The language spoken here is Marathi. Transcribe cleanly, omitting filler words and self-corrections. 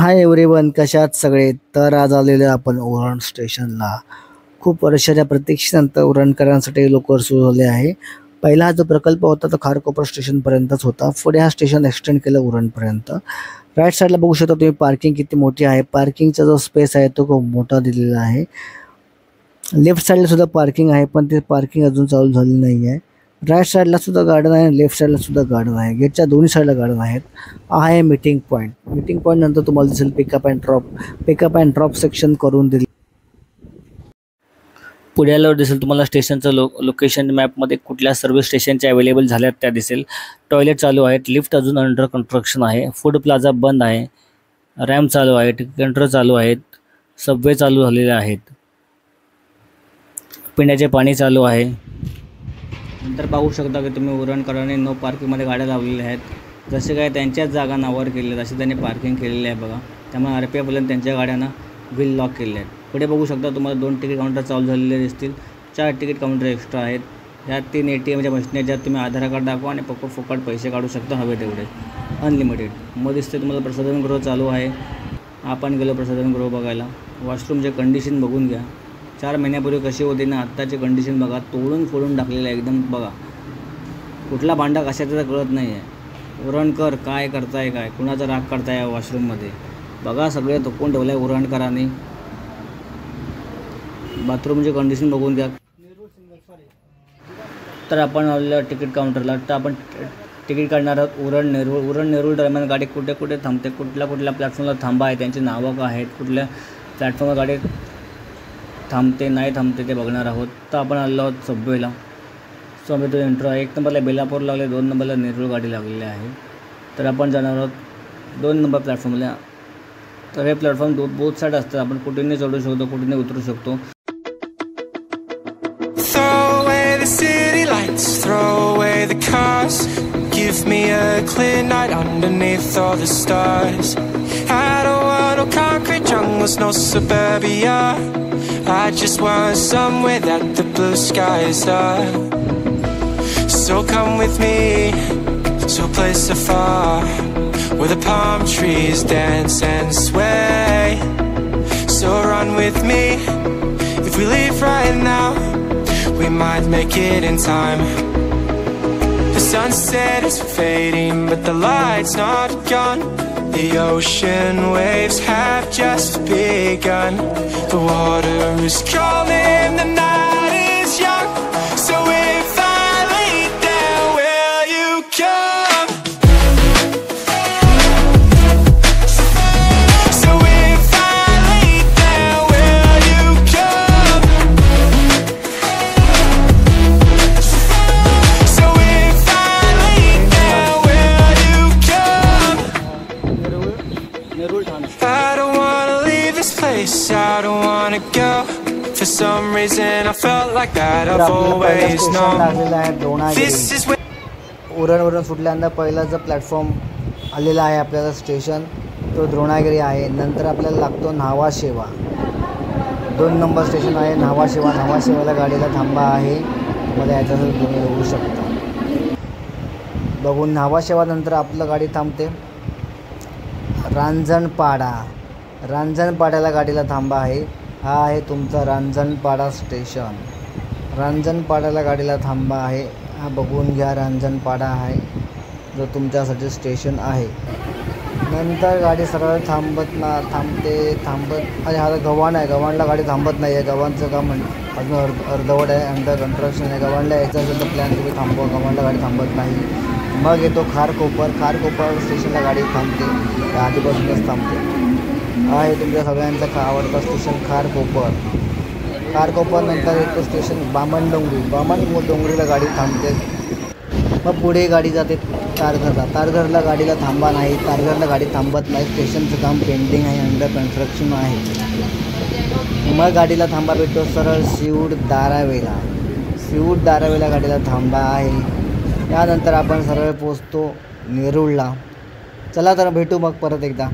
हाय एव्हरीवन, कशा आहात सगळे? तर आज आलेलो आपण उरण स्टेशनला. खूप वर्षाच्या प्रतीक्षेनंतर उरणकरांसाठी लवकर सुरू झाले आहे. पहिला हा जो प्रकल्प होता तो खारकोपर स्टेशनपर्यंतच होता. पुढे हा स्टेशन एक्सटेंड केलं उरणपर्यंत. राईट साईडला बघू शकता तुम्ही पार्किंग किती मोठी आहे. पार्किंगचा जो स्पेस आहे तो खूप मोठा दिलेला आहे. लेफ्ट साईडला सुद्धा पार्किंग आहे, पण ते पार्किंग अजून चालू झाली नाही आहे. राईट साईडला सुद्धा गार्डन आहे, लेफ्ट साईडला सुद्धा गार्डन आहे. गेटच्या दोन्ही साईडला गार्डन आहेत. हा आहे मीटिंग पॉईंट. मीटिंग पॉईंट नंतर तुम्हाला दिसेल पिकअप अँड ड्रॉप सेक्शन करून दिले. पुढे आल्यावर दिसेल तुम्हाला स्टेशनचं लोकेशन मॅपमध्ये कुठल्या सर्व्हिस स्टेशनच्या अवेलेबल झाल्यात त्या दिसेल. टॉयलेट चालू आहेत, लिफ्ट अजून अंडर कन्स्ट्रक्शन आहे, फूड प्लाझा बंद आहे, रॅम्प चालू आहे, कंट्रोल चालू आहेत, सबवे चालू झालेले आहेत, पिण्याचे पाणी चालू आहे. नंतर पाहू शकता की तुम्ही उरणकरांनी नो पार्किंगमध्ये गाड्या लावलेल्या आहेत. जसे काय त्यांच्याच जागा नावावर केलेल्या आहेत असे त्यांनी पार्किंग केलेली आहे बघा. त्यामुळे RPF त्यांच्या गाड्यांना व्हील लॉक केले आहेत. पुढे बघू शकता तुम्हाला 2 तिकीट काउंटर चालू झालेले दिसतील. 4 तिकीट काउंटर एक्स्ट्रा आहेत. ह्या 3 ATMच्या मशीन आहेत ज्यात तुम्ही आधार कार्ड दाखवा आणि फुकट पैसे काढू शकता हवे तेवढे, अनलिमिटेड. मग दिसते तुम्हाला प्रसाधनगृह चालू आहे. आपण गेलो प्रसाधनगृह बघायला. वॉशरूमचे कंडिशन बघून घ्या. 4 महिन्यापूर्वी कशी होती ना आत्ताची कंडिशन बघा. तोडून फोडून टाकलेलं आहे एकदम बघा. कुठला भांडा कशाचा कळत नाही आहे. उरणकर काय करताय, काय कुणाचा राग करताय वॉशरूममध्ये बघा. सगळे थोपून ठेवलं आहे उरणकरांनी. बाथरूमची कंडिशन बघून घ्या. तर आपण आलेलं तिकीट काउंटरला. तर आपण तिकीट काढणार आहोत उरण नेरूळ दरम्यान गाडी कुठे कुठे थांबते, कुठल्या प्लॅटफॉर्मला थांबा आहे, त्यांची नावं काय आहेत, कुठल्या प्लॅटफॉर्मवर गाडी थांबते नाही थांबते ते बघणार आहोत. तर आपण आलो आहोत सबवेला. सबवे एंट्रो आहे. 1 नंबरला बेलापूर लागले, 2 नंबरला नेरूळ गाडी लागलेली आहे. तर आपण जाणार आहोत 2 नंबर प्लॅटफॉर्मला. तर हे प्लॅटफॉर्म बोथ साईड असतात. आपण कुठेही चढू शकतो, कुठेही उतरू शकतो. Throw away the cars, give me a clear night underneath all the stars. I don't want no concrete jungles, no suburbia. I just want somewhere that the blue skies are. So come with me to a place so far where the palm trees dance and sway. So run with me. If we leave right now, we might make it in time. The sunset is fading, but the light's not gone. The ocean waves have just begun. The water is calling, the night is young. So if I lay down, will you come? So if I lay down, will you come? So if I lay down, will you come? I don't wanna leave this place, I don't wanna go. For some reason I felt like that I've always known. This is where उरणवरून सुटल्यानंतर पहिला जो प्लॅटफॉर्म आलेला आहे आपल्याला स्टेशन तो द्रोणागिरी आहे. नंतर आपल्याला लागतो न्हावाशेवा. 2 नंबर स्टेशन आहे न्हावाशेवा. न्हावाशेवाला गाडीला थांबा आहे. तुम्हाला याच्यासाठी तुम्ही बघू शकता. बघून न्हावाशेवा नंतर आपलं गाडी थांबते रांजणपाडा. रांजणपाड्याला गाडीला थांबा आहे. हा आहे तुमचा रांजणपाडा स्टेशन. रांजणपाड्याला गाडीला थांबा आहे. हा बघून घ्या रांजणपाडा आहे जो तुमच्यासाठी स्टेशन आहे. नंतर गाडी सरळ थांबत अरे हा गव्हाण आहे. गव्हाणला गाडी थांबत नाही आहे. गव्हाणचं काम अजून अर्धवट आहे, अंडर कन्स्ट्रक्शन आहे. गव्हाणला यायचं असेल तर प्लॅन तुम्ही थांबवा. गव्हाणला गाडी थांबत नाही. मग येतो खारकोपर स्टेशनला गाडी थांबते. आधीपासूनच थांबते. आहे तुमच्या सगळ्यांचा आवडता स्टेशन खारकोपर. नंतर येतो स्टेशन बामणडोंगरीला गाडी थांबते. मग पुढे गाडी जाते तारघरला गाडीला थांबा नाही. तारघरला गाडी थांबत नाही. स्टेशनचं काम पेंडिंग आहे, अंडर कन्स्ट्रक्शन आहे. मग गाडीला थांबा भेटतो सरळ शिवूड दारावेला गाडीला थांबा आहे. त्यानंतर आपण सरळ पोचतो नेरूळला. चला तर भेटू मग परत एकदा.